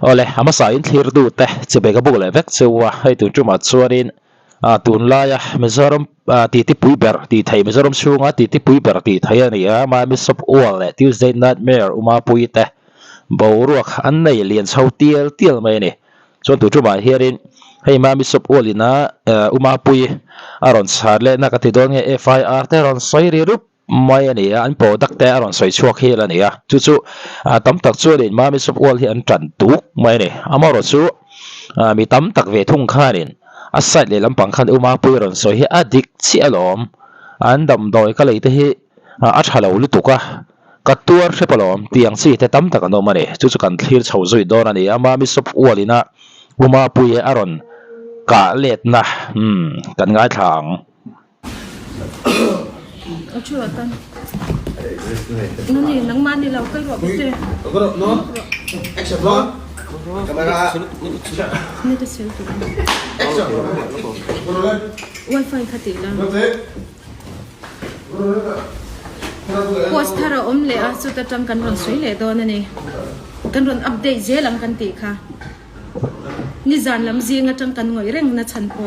โอเลยอามาสายที่รดูเตะจะไปกับบุกเลยเวกชัวให้ตุนจุมาชวรินตุนลายมิซารัมตีที่ปุยเบอร์ตีไทยมิซารัมชูงตีที่ปุยเบอร์ตีไทยนี่มามิสบอวลเลย Tuesday Nightmare มาปุยเตะบ่าวรักอันไหนเลียนเช้าเตียลไม่เนี่ยส่วนตุนจุมาเฮรินให้มามิสบอวลินะมาปุยอารอนสาร์เลยนักติดโดนเอฟไออาร์เตอรอนไซริรุปไม่เนี่ยอันโปรดักต์แต่อารอนใส่ชัวร์เฮลันเนี่ยจู่ๆตั้มตักชัวร์เลยมามิสบอวลที่อันจันตุกไม่เนี่ยอามารถจู่มีตั้มตักเวทุ่งข้าเนี่ยอาศัยเลยลำพังขันอุมาปุยรอนสวยให้อดิกเสียลมอันดำดอยก็เลยที่อัชฮาลาอุลุตุกะกัดตัวเชื่อปลอมที่ยังสิแต่ตั้มตักนอมาเนี่ยจู่ๆกันที่ชาวซุยโดนเนี่ยมามิสบอวลินะอุมาปุยอารอนกะเล็ดนะกันง่ายทางเอาช่วยกันนั่นนี่นังมันนี่เราก็รวบเจ๊โน้แอคชั่นร้อนกำลังนี่จะเซลล์ตัวแอคชั่น Wi-Fi ขัดตีแล้วโพสต์ถ้าเราอมเลยสุดจะจำกันรอนสวยเลยตอนนี้กันรอนอัปเดตเจลังกันตีค่ะนี่จานลำเสียงจังกันงอยเร่งนะฉันพอ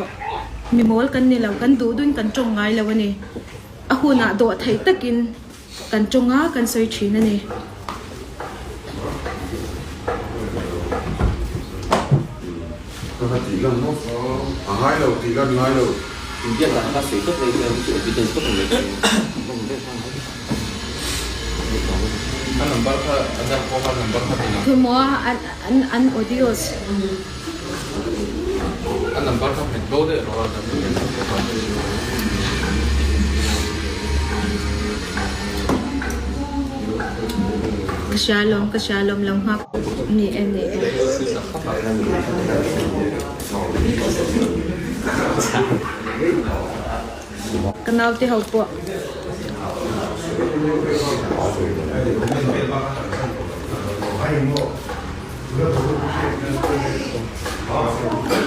มีโมลกันนี่เรากันดูดุนกันจงไงแล้ววันนี้อาหูน่ะโดดไทยตะกินกันจงอ้ากันสวยชีนั่นนี่ก็ตีกันเนาะหายแล้วตีกันหายแล้วคุณเยี่ยมแต่ถ้าสีก็เลยเป็นจุดที่เป็นก็เป็นเลยอันนั้นบ้าค่ะอันนั้นพออันนั้นบ้าค่ะที่นั่นคือหมออันออดิโอสอันนั้นบ้าค่ะเป็นโดเดอร์เราจะเป็นกระชาลมลงฮับนี่เอ็นนี่กันเอาที่เขาปวด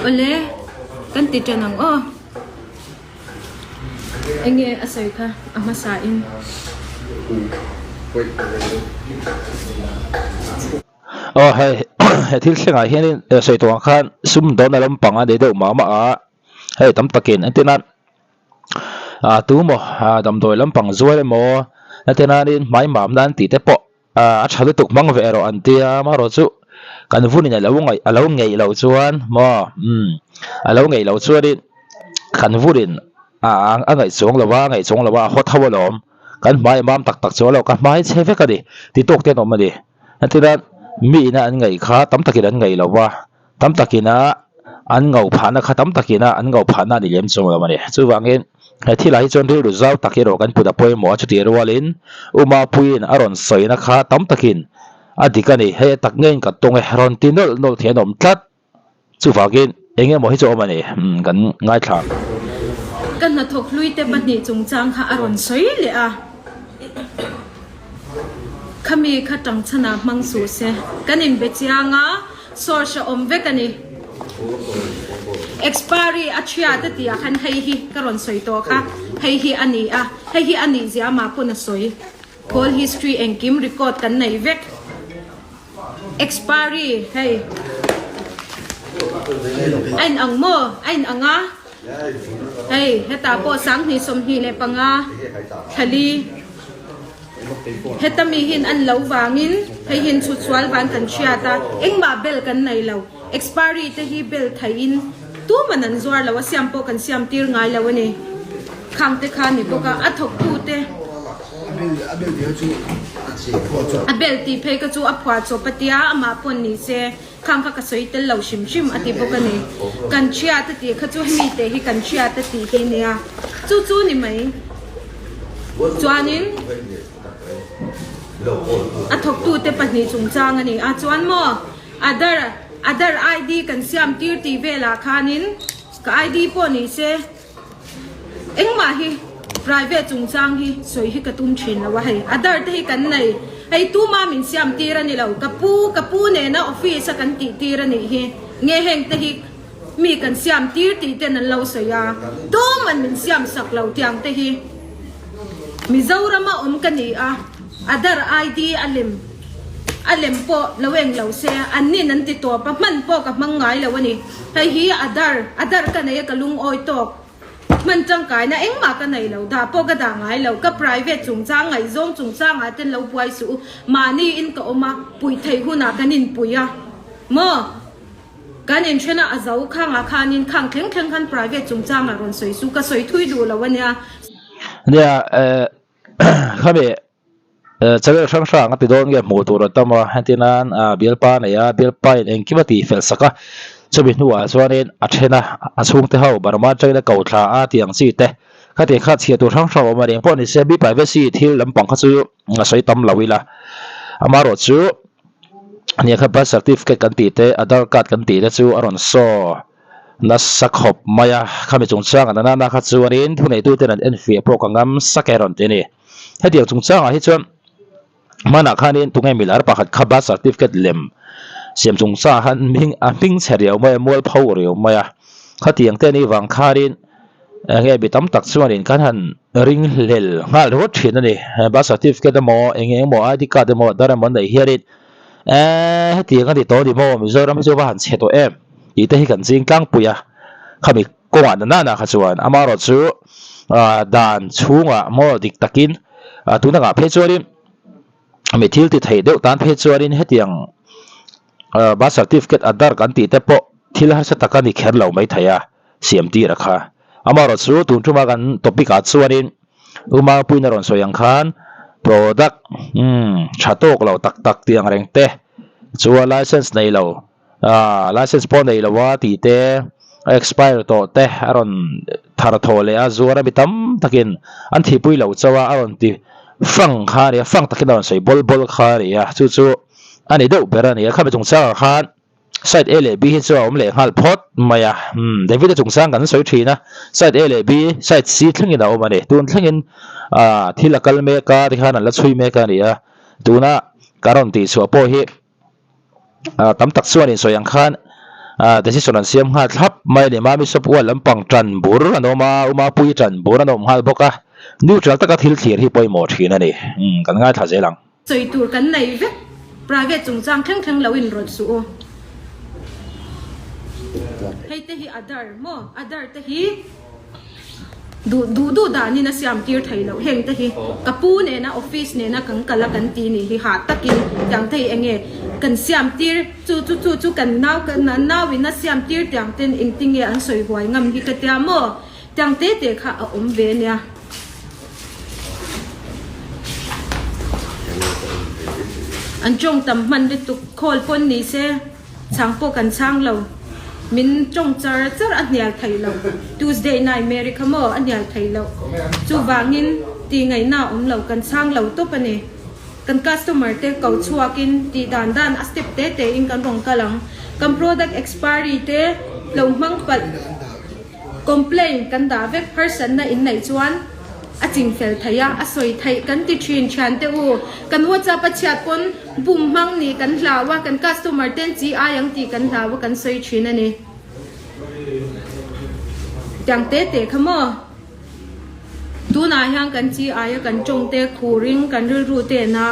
โอเล่กันติดจะนังเอ็งเงี้ยอะไรค่ะอามาสาอินให้ที่เชียงรายเห็นใส่ตัวข้างซุ่มโดนในลำปังอันเดียวมาให้ตั้มตะเกียนอันที่นั้นตัวหมอดำโดยลำปังช่วยเลยหมออันที่นั้นไม่หมาดันตีแต่ปะอาชาลุตุกมังเวรอันที่มารถสู้กันฟุ้งเนี่ยเราไงเราชวนหมอเราไงเราชวนดิกันฟุ้งดิไงสงหรือว่าฮอตทาวลมกันไม่หมาตักชวนเรากันไม่เชฟกันดิที่ตกเต้นออกมาดิอันที่นั้นมีนะอันไงข้าตั้มตะกี้อันไงเราว่าตั้มตะกี้นะอันเงาผ่านนะข้าตั้มตะกี้นะอันเงาผ่านนะนี่เลี้ยงส่งเรามาเนี่ยจู่ว่าเงี้ยที่ไหลจนเรื่องรู้จักตะกี้เรากันพูดไปหมอจุดเดียวว่าลินมาพูดอารอนใส่นะข้าตั้มตะกี้อดีกันนี่ให้ตักเงินกับตรงไอ้รอนตีนโนเทียนอมทัดจู่ว่าเงี้ยเองหมอให้โจมาเนี่ยกันง่ายทางกันน่ะถกลุยแต่บัดนี้จงจางข้าอารอนใส่เลยขมีขัดจังชนะมังสูเสกันอินเบจิางาโซเชียลอมเวกันนี่ expiry อัจฉริยะตีอาคันให้ฮีกรอนสวยตัวค่ะให้ฮีอันนี้ให้ฮีอันนี้จะมาคนสวย call history เองกิม record กันในเวก expiry ให้ไอ้อังโมไอ้อังาให้ตาโปสังหิสมหิเลปังาทะลีเฮตมีหินอันเหลววางินให้หินสุดสวลวันกันเชียตาเอ็งมาเบลกันในเหลว expiry จะฮีเบลไทยินตัวมันนั่นจวดแล้วว่าเสียมโปกันเสียมตีร์ไงแล้ววันนี้ขังเตคานี่พวกอัดถกพูดเตอเบลตีเพก็จูอพวาโจปฏิยามาปนนี่เซขังข้ากระสวยเตลเหลวชิมอติพวกนี้กันเชียตตีข้าจูให้มีเตhiกันเชียตตีฮีเนี่ยจู่นี่ไหมจวนนินอัดถกตูเตปนี่จงจางอันนี้จวนมอother ID กันเสียมตีร์ตีเวลาคานินก็ ID ปนนี่เซเอ็งมาฮี private จงจางฮีสวยฮีกระตุ้มชินแล้วว่าให้ other เตhi กันในให้ตู้มามินเสียมตีร์นี่เรากับปูเนี่ยนะ office กันตีร์นี่ฮีเงี้ยเฮงเตhi มีกันเสียมตีร์ตีเตนันเราเสียตู้มันมินเสียมสักเราเตียงเตhiมีเจ้ารามากันนี่other ID อลิม a lem po laweng law se an ni nan ti to pa man po ka mangai law ni thai hi adar ka nei ka lung oi tokมันจังกายนะเอ็งมากันไหนเราด่าพวกกระด่างไงเราก็ private จุงจ้างไงzoom จุงจ้างไงเต้นเราป่วยสูมานี่อินก็ออกมาปุยไทยหุ่นกันอินปุยอะมั่วกันอินเชนะอาเจ้าข้างอาคารอินข้างแข็งกัน private จุงจ้างอะรอนสวยสูก็สวยทุยดูแล้ววันเนี้ยเนี่ยข้าเบจะเรื่องช่างๆก็ติดโดนเกี่ยวหมู่ตัวรถตั้งมาให้ที่นั้นเบียร์ป้าเนี่ยเบียร์ป้าเองคิดว่าตีเฟลสักจะเป็นหัวส่วนนี้อัจฉริยะช่วงที่เขาบารมาใจและเก่าท่าที่ยังสิเตะข้าที่ข้าเชียร์ตัวช่างๆมาเรียนพวกนี้เสียบีไปเวสีที่ลำปางข้าซื้อใส่ตั้มลาวิละมารถซื้อเนี่ยข้าบัตร certificate กันตีเตะอาดาร์การ์ดกันตีเตะซื้ออารอนโซ่นัสสักขบมายาข้าไม่จงจ้างกันนะข้าซื้อนี้ทุนในตู้เต้นเอ็นฟีโปรกังกัมสักแค่รอนเตนี่ให้เดี๋ยวจงจ้างให้ชวนมันอาคารนี้ตรงนี้มีหลายประเภทข้าบัตร certificate เล่มเสียมจงจ้างหันมิงเฉลียวไม่มวยเผาเรียวไม่ข้าที่ยังเต้นนี่วังคารินเงี้ยไปตั้มตักส่วนนี้กันหันริงเล่งาลรถเขียนนี่บัตร certificate หมอเองหมอไอดีการ์ดหมอดารามันได้เฮียริให้ที่กันที่โตดีหมอมิจฉาไม่ใช่ว่าหันเสียตัวอีแต่ให้กันจริงกลางปุยข้ามีกวนนั่นนะข้าส่วนมารถซื้อด่านช่วงหมอดิกตะกินตัวนั้นเพจส่วนนี้ไม่ทิ้งติดเหตุเดียวตานเพจส่วนนี้ให้ที่ยังบัตร certificate อัดดาร์กันตีแต่พอที่ละหัสตะกันที่แคร์เราไม่ทายเสียมตีราคามารถซื้อตุนทุ่มกันตบปีกัดส่วนนี้มาปุยนรอนสวยงคัน product ชาโตกเราตักที่ยังแรงเตะส่วน license ในเราlicense พอในเราว่าตีเตะ expire ต่อเตะอารอนทาร์โทเลยส่วนเราไปตั้มตะกินอันที่ปุยเราจะว่าอารอนที่ฟังคาร์ฟังตะกินอารอนใส่บอลคาร์จู่อันนี้เดี๋ยวเบรนี่ข้าไปจงสร้างคานไซต์เอเลบีที่จะเอาเลยฮัลพอดมาเดวิดจงสร้างกันสวยทีนะไซต์เอเลบีไซต์ซีทั้งยินเอามาเนี่ยตัวทั้งยินที่ละกัลเมกาที่ขนาดละช่วยเมกาเนี่ยตัวน่ะการันตีสัวโปฮิตั้มตักส่วนนี้สวยยังคานแต่ที่ส่วนนั้นเสียมฮัลทับไม่เนี่ยมามีสปวดลำปังจันบุรนอมาปุยจันบุรนอมฮัลบกะนิวทรัลตะกัทิลเทียที่ปอยหมดทีนั่นเองกันง่ายท่าเจริญสวยตัวกันไหนเว้ยprivate จงจ้างแข็งเราอินรถสูให้เตหีอาดาร์โมอาดาร์เตหีดูด่านี่นะสยามตีร์ไทยเราเห็นเตหีกับปูเนี่ยนะออฟฟิศเนี่ยนะกังกันละกันตีนี่ที่หาตะกินอย่างไทยเองกันสยามตีร์จู่กันน้าววินนะสยามตีร์อย่างเต้นอิงติงอันสวยหวยงามที่กระเทียมโมอย่างเตะค่ะอมเวเนี่ยอันจงตำมันได้ตุกโคลปนนี้เสียช่างพวกกันช่างเรามินจงจาอันเดียร์ไทยเรา Tuesday night America มั่วอันเดียร์ไทยเราจู่วางนินตีไงหน้าเรากันช่างเราตุ๊บเนี่ยกัน customer เตะเก่าชัวกินตีด้านอัสเตปเตะอิงกันรองกะลังกัน product expiry เตะเรามั่งปัด complain กันด่าเว็บ person น่ะอินไหนชวนอาจิงเฟลไทยอาสวยไทยกันติดชินชันเตอูกันว่าจะประชาชนบุมมังนี่กันลาว่ากันคัสโตมาร์เต้นจีอายังตีกันลาว่ากันสวยชินนี่จังเตะขโมยดูนายยังกันจีอายังกันจงเตะคูริงกันรูเตน่า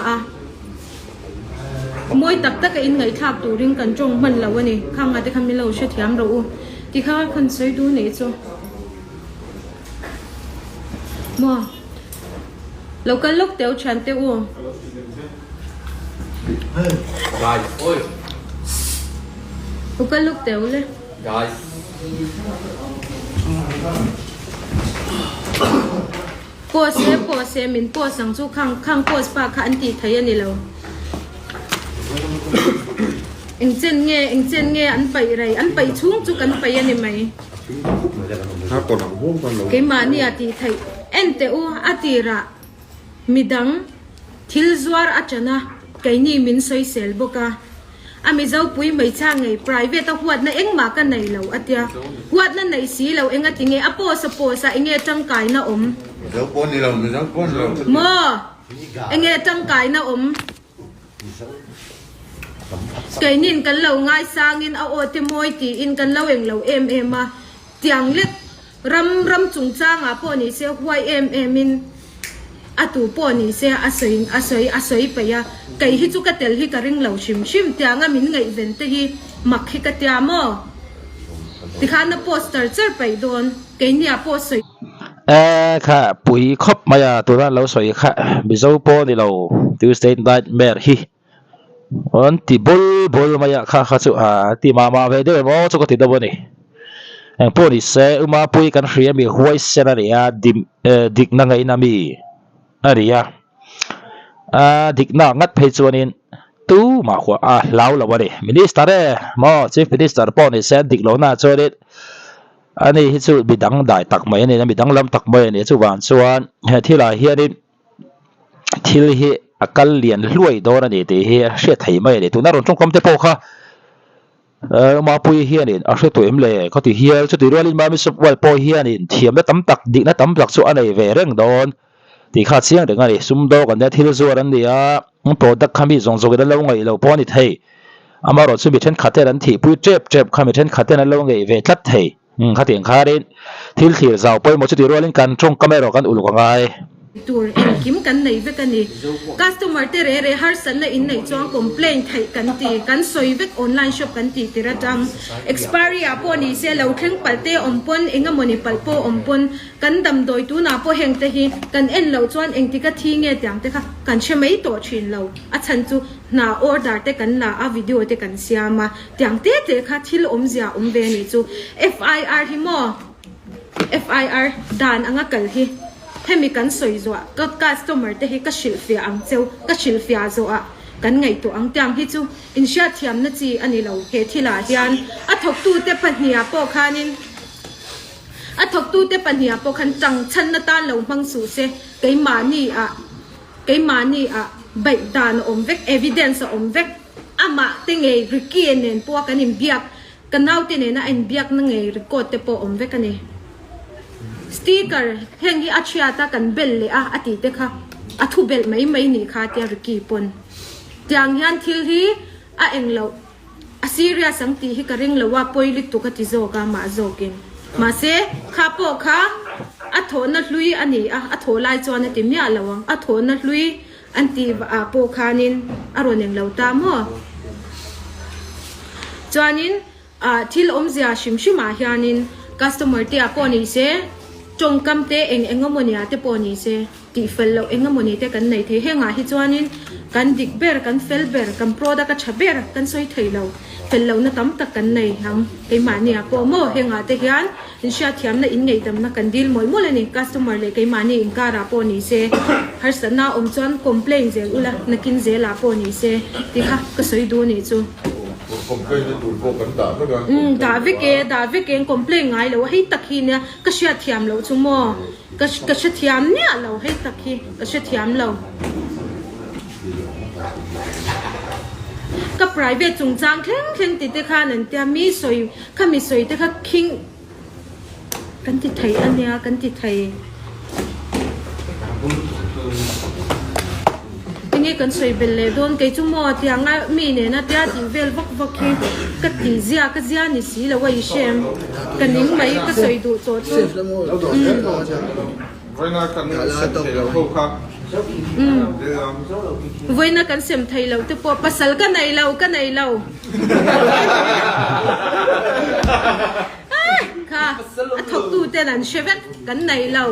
มวยตักกันอินไงทับตูริงกันจงมันแล้ววะนี่ข้างอาจจะคำนี้เราเชื่อเทียมเราที่ข้าคนสวยดูนี่จ้ะมั่วเราก็ลุกเตียวฉันเตียวGuys, oi. เราก็ลุกเตียวเลย Guys. ปวดเสียมินปวดสังสู้ข้างปวดปากขันตีไทยนี่เราเอ็งเจนเงอันไปไรอันไปชุ่งจุกันไปยันไหมครับก่อนผมพูดก่อนเราเกมานี่ตีไทยเอ็นเตอูอาตีระมิดังทิลซวาร์อาจนะไกนี่มินสวยเซลบกะอามิเจ้าปุยไม่ช่างไง private หัวนั่นเอ็งมากันไหนเราอาทิยหัวนั่นไหนสีเราเอ็งอาทิเงอโปสโปสเอ็งจังไก่นะเจ้าปนนี่เราไม่เจ้าปนเราโมเอ็งจังไก่นะไกนินกันเราง่ายสร้างอินเอาโอติมวยตีอินกันเราเอ็งเรามาเตียงเล็กรำจุงจ้างอ่ะพวกนี้เสียหวยมิน atu po ni se asoi pe ya kai hi chu ka tel hi ka ring lo shim tianga min ngai ven te hi mak hi ka tia mo ti khan na poster cher pe don kai nia po soi ค่ะปุ๋ยครบมายาตัวนั้นเราสวยค่ะบิโซโปนี่เราติวสเตนได้แม่ฮีอันที่บอลมายาค่ะสุที่มาเวเดอร์มอจุกติดตัวนี่เอ็งพวกนี้เสอุมาปุ๋ยกันเรียมีหัวเสนาเรียดิกนังไงนามีอะไรดิกนังงัดเพจวันนี้ตู้มาหัวเล่าละวันนี้มินิสเตอร์มอชีฟมินิสเตอร์พวกนี้เสดิกเราหน้าจอนี้อันนี้ที่สุดบิดังได้ตักไม่เนี่ยบิดังลำตักไม่เนี่ยสุวรรณส่วนที่เราเฮียนี่ที่เฮียกัลเลียนรวยโดนนี่ที่เฮียเสียไทยไม่เนี่ยตัวนั้นเราจงคำเทพค่ะมาปุยเฮียนี่เอาเสียตัวเอ็มเลยเขาที่เฮียสุดที่รวยลินมาไม่สุดว่าปุยเฮียนี่เทียมแล้วตั้มตักดินะตั้มตักส่วนอันนี้เวเร่งโดนที่ขาดเสียงเรื่องอะไรซุ่มโดกันเนี่ยที่เราส่วนนี้มันโปรดักคำมีส่งส่งกันแล้วไงเราป้อนนี่ไทยอามาเราสุดบิเช่นขัดเท่านั้นที่ปุยเจ็บคำบิเช่นขัดเท่านั้นแล้วไงเวทัดไทยข้าเตียงข้าเด่นที่เราไปหมดชุดที่รวยลินกันจงก็ไม่รอกันอุลกังไง ตัวเองกิมกันในเวกันนี่ customer เตเรฮาร์สันในอินในจ้อง complaint ไทยกันตีกันสวยเวกออนไลน์ช็อปกันตีติระจัง expiry อ่ะพอนี่เสียเราเข่งปัลเตอมปนเองก็มันนี่ปัลโปอมปนกันดำโดยตัวน่ะพอเฮงเตหีกันเอ็นเราจ้วนเองที่ก็ทิ้งเงี้ยจังเตค่ะกันเชื่อไม่ตัวชินเราอ่ะฉันจูน่า order เตกันน่ะอ่ะวิดีโอเตกันเสียมาจังเตค่ะที่เราเสียเวนี่จู FIR ที่มอ FIR ด่านอ่ะงั้นกันที่ให้มีการสวยจัวก็ customer เตะให้ก็ชิลฟิอาอังเจ้าก็ชิลฟิอาจัวกันไงตัวอังจังที่จูอินชาเทียมนั่นจีอันนี้เราเฮที่ลาเฮียนอัฐกตูเตปัญญาปอคานินอัฐกตูเตปัญญาปอคันจังชันนตาเรามังสูเซไกมานี่ใบดานอมเวก evidence อมเวกอามาเตงเอริกีเนนปวกันนิมเบียกกันเอาเตเนนะเอ็นเบียกนั่งเอริโกเตปอมเวกันนี่สติ๊กเกอร์เฮงที่อัจฉริยะกันเบลเลยอติเตค่ะอัทุเบลไม่นี่ค่ะเตียริกีปนจางยันทิลฮีเอ็งเราซีเรียสังตีฮิกริงเราว่าปอยลิตุกติโซกามาโซกินมาเซข้าปอค่ะอัทโหนัดลุยอันนี้อัทโหลายจวนติมยาละวังอัทโหนัดลุยอันตีปอคานินอารมณ์ยังเราตามหัวจวนินที่เราเสียชิมมาเฮียนิน customer ที่ปอนี่เซจงกำเตเองก็มันยาเตปอนี่เซตีเฟลเราเองก็มันนี่เตกันในเทเฮงฮิจวานินกันดิกเบร์กันเฟลเบร์กันโปรดักต์ชับเบร์กันสวยไทยเราเฟลเรานะตั้มตะกันในหังไอมานี่ปอโมเฮงเตเฮียนอินชาเทียมนะอินไงตั้มนะกันดีลมอลเลยนี่ customer เลยไอมานี่อินการาปอนี่เซฮาร์สนาจวน complain เซอุละนักินเซลาปอนี่เซที่ค่ะก็สวยดูนี่จูผมเคยจะถูกโกกันด่าเมื่อกันดาวิเกคอมเพลงไงเราให้ตักฮีเนี่ยก็เชื่อเทียมเราชั่วโมงก็เชื่อเทียมเนี่ยเราให้ตักฮีก็เชื่อเทียมเราก็ private จงจางเคร่งติดข้านั่นแต่มีสวยข้ามีสวยแต่ข้าคิงกันติดไทยอันเนี้ยกันติดไทยนี่กันสวยเป็นเลยโดนไก่จุ่มอที่ยังไงมีเนี่ยนะที่ที่เวลวักที่ก็ตีเสียก็เสียนี่สิแล้วว่าอีเชมกันนิ่งไหมก็สวยดูโจทย์ไว้น่ากันเสร็จแล้วพวกครับไว้น่ากันเสียมไทยเราแต่พอภาษากันไหนเราค่ะถกตูแต่นั้นเชฟกันไหนเรา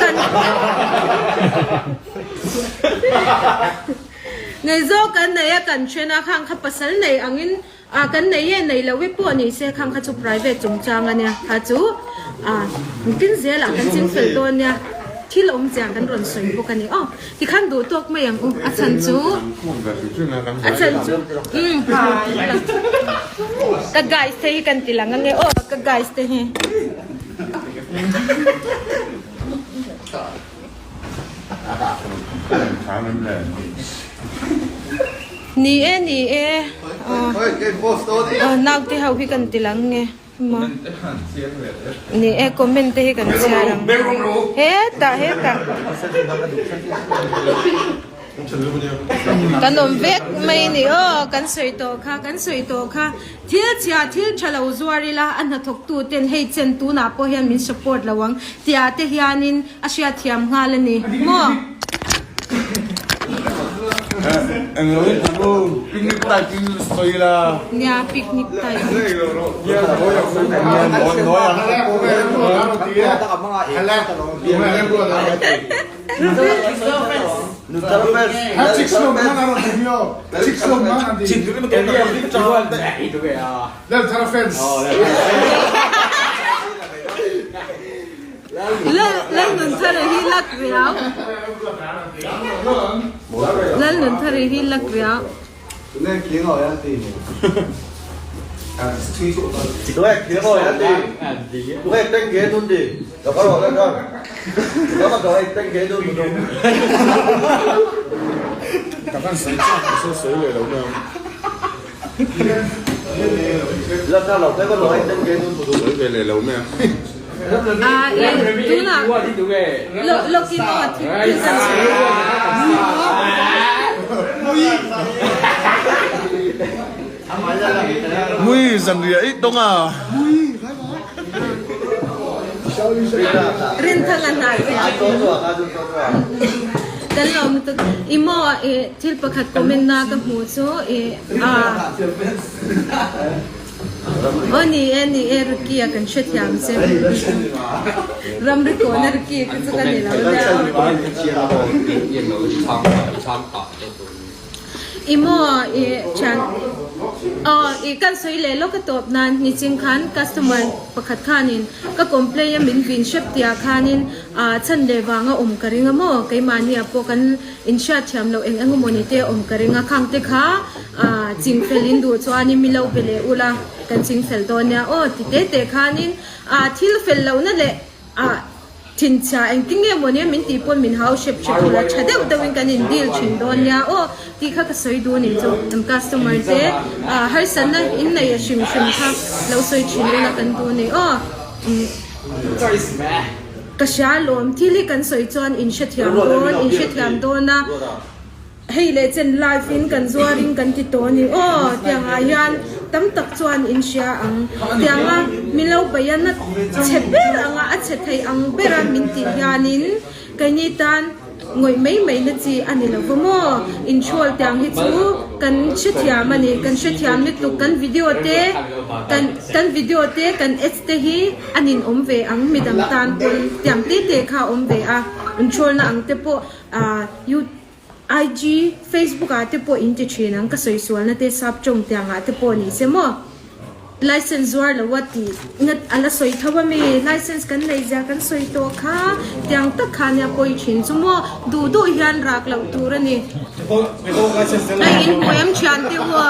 กันไงโซกันไหนกันเชนะข้างขับภาษาไหนอังอินกันไหนไหนเราวิปนี่เสียข้างขับจู private จงจางอันเนี่ยขับจูกินเสียหลังกันจิ้มเฟลตัวเนี่ยที่เราจางกันรอนสวยพวกกันนี่อ๋อที่ข้างดูตัวไม่ยังอาจารย์จูก็ไกด์สเตย์กันทีหลังงั้นไงโอ้ก็ไกด์สเตย์นี่นักที่เขาพี่กันทีหลังไงมานี่คอมเมนต์ที่กันเชียร์เฮ้ตา กันนมเวกไม่นี่กันสวยโตค่ะเที่ยวชะลาวจวารีละอันนั้นทกตูเต็นให้เจนตูน่าพอเห็นมินสปอร์ตระวังเที่ยวเฮียนินอาชีพเทียมงานเลยนี่มั่ว Entonces, como picnic aquí estoy la. เนี่ยปิกนิกไทย แล้วหนุนทะเลที่ลักเวียวแล้วหนุนทะเลที่ลักเวียว Tụi em kiếm rồi anh đi. Tụi em đánh ghế luôn đi. Đâu có rồi con. Đó mà rồi đánh ghế luôn một đúng. Cảm ơn sấy về đâu đâu. Lần sau lẩu thấy con rồi anh đánh ghế luôn một đúng. Sấy về lâu nè. Tú nào lo kia nó thì cần Mui dần gì ấy đông à. rin tangan na Tôi rồi, tôi rồi. dan lo mo imo til pakhat comment na ka mu so oni rukia kan shet yam se ram ri ko na rukia ka su kan la imo chan kan soi le lo ka top nan ni ching khan customer pakhat khanin ka complain min vin shep tia khanin chan le wanga karinga mo kai mani apo kan insha thiam lo eng angomoni te karinga khang te kha ching felin du chwani milo bele ula kan ching fel don ya ti te khanin thil fel lo na le tin cha eng tinge moni min ti pon min how shep la chade udawin kan in deal chin don ya ti kha ka soi du ni chu customer te har san na in na ya shim kha lo soi chin na kan du ni ka sha lom thili kan soi chon in shethiam don na hei le chen live in kan zuaring kan ti to ni tiang a yan tam tak chuan in sha ang tiang a milo bayan na cheber anga a chethai ang bera min ti yanin kani tan ngoi mai na chi ani lo mo in chol tiang hi chu kan shethiam ani kan shethiam ni tu kan video te kan te hi anin ve ang midam tan pon tiang te kha ve a in chol na ang te po you IG Facebook ate po inte chinang ka soisual na te sap chong tiang ate po ni se mo license war la wati ngat ala soi thawa me license kan nei ja kan soi to kha tiang ta khanya poi chin chumo du hian rak lau turani ai in poem chan te wa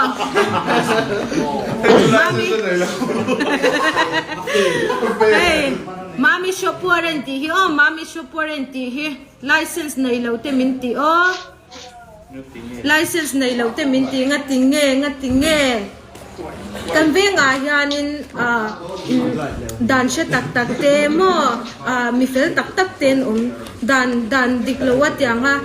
mami shop warranty hi mami shop warranty hi license nei lo te min ti license nei lo te min ti ngatinge kan ve nga hianin dan she tak te mo mi fel tak ten dan diklo wat yang ha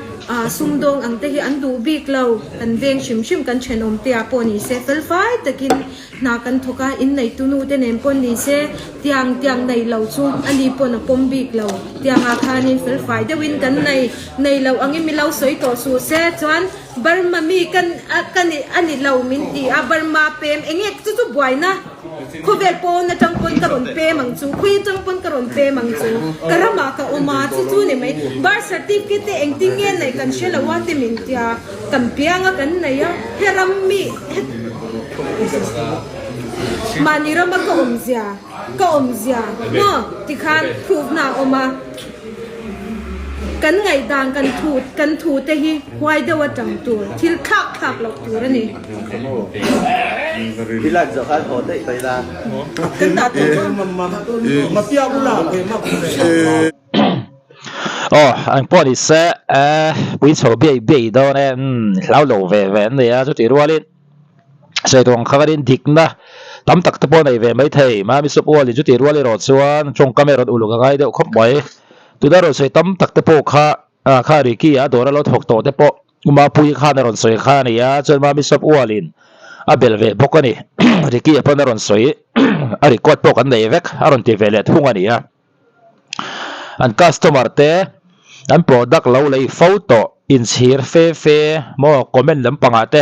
sumdong ang te hi an du bik lo kan veng shim kan chenom te a poni se fel fai takin na kan thoka in nei tunu te nem pon ni se tiang nei lo chu ani pon a pom bik lo tiang a khanin fel fai de win kan nei lo angi mi lo soi to su se chuan barma mi kan ani lo min ti a barma pem engek chu buai na khovel pon na tang pon karon pe mang chu khui tang pon karon pe mang chu karama ka oma chu ni mai bar certificate eng tingen nei kan shela wa te min tia kan pianga kan nei ya heram mi manira ma ka omzia no tikhan proof na oma kan ngai dang kan thu te hi hwai de wa tang tu thil khak lo tu ra ni Bilang zakat hotel Thailand. kan ta tu Ma pia pula ke ma. anh bỏ đi xe bây giờ bị đâu nè lão lẩu về này á chút tiền ruộng lên sẽ tuồng khá đến thịt na tắm tắc tập này về mấy thầy mà mình sụp uo thì chút tiền ruộng lên rồi xuân trong camera ulu cái đâu không bay từ đó rồi sẽ tắm tắc tập khá khá rồi kia đó là lo thuộc tổ tập uma pui kha na ron soi kha ni ya chon ma mi sop walin a belve bokani riki apon na ron soi a record pok an nei vek aron ti velet hungani ya an customer te an product lo lei photo in share fe mo comment lampanga te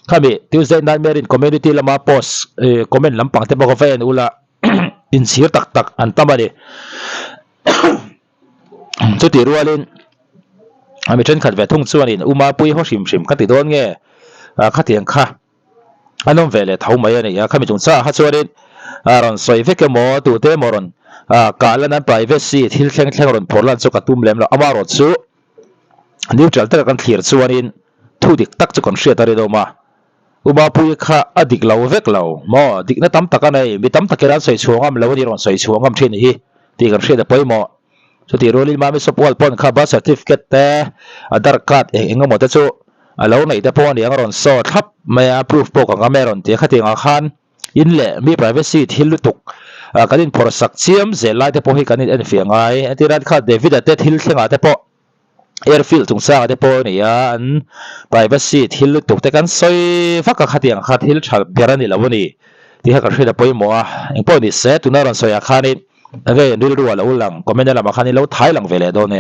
kami Tuesday night merin community lama post comment lampang te bako fen ula in share tak an tamani chuti rualin ami chen khat ve thung chuanin uma pui ho hrim khati don nge khatiang kha anom vele thau mai ani ya khami chung cha ha chuanin ron soi veke mo tu te moron kalan an privacy thil thleng ron phorlan chu katum lem la amaro chu neutral ta kan thlir chuanin thudik tak chu kon hria tari do ma uma pui kha adik lo vek lo mo dik na tam takanai mi tam takeran soi chuangam lo ni ron soi chuangam thin hi ti kan hria da poimo so ti rolin mami sopwal pon kha ba certificate te adar card engamo te chu alo nei te pon yang ron so thap maya proof po ka meron ti khatinga khan in le mi privacy thil lutuk kanin por sak chiam zelai te po hi kanin en fiangai atiran kha david te thil thenga te po airfield chung sa te po ni ya an privacy thil lutuk te kan soi faka khatiang kha thil thal berani lawani ti ha ka hre da poimo a engpo ni se tunaron soya khanin ave nil ruwa lo lang komenda la makhani lo thai lang vele do ne